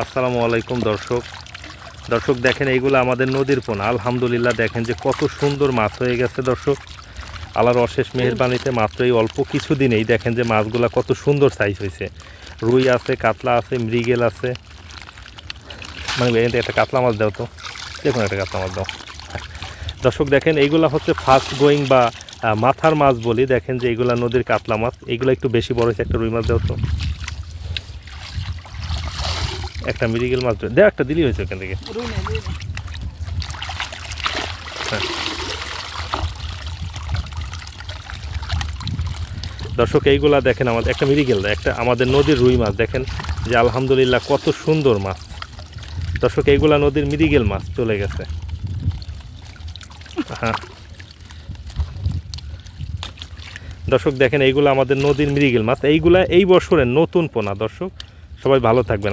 আসসালামু আলাইকুম দর্শক দেখেন এইগুলো আমাদের নদীর পোনা। আলহামদুলিল্লাহ দেখেন যে কত সুন্দর মাছ হয়ে গেছে দর্শক। আল্লাহর অশেষ মেহেরবানিতে মাত্র এই অল্প কিছুদিনেই দেখেন যে মাছগুলা কত সুন্দর সাইজ হয়েছে। রুই আছে, কাতলা আছে, মৃগেল আছে। মানে একটা কাতলা মাছ দাও তো, দেখুন একটা কাতলা মাছ দাও। দর্শক দেখেন এইগুলা হচ্ছে ফাস্ট গোয়িং বা মাথার মাছ বলি। দেখেন যে এইগুলা নদীর কাতলা মাছ, এইগুলো একটু বেশি বড় হয়েছে। একটা রুই মাছ দাও তো, একটা মৃগেল মাছ দেখ, একটা দিলি হয়েছে ওখান থেকে। হ্যাঁ দর্শক এইগুলা দেখেন, আমাদের একটা মৃগেল, একটা আমাদের নদীর রুই মাছ দেখেন যে আলহামদুলিল্লাহ কত সুন্দর মাছ। দর্শক এইগুলা নদীর মৃগেল মাছ চলে গেছে। হ্যাঁ দর্শক দেখেন এইগুলো আমাদের নদীর মৃগেল মাছ। এইগুলা এই বছরের নতুন পোনা। দর্শক সবাই ভালো থাকবেন।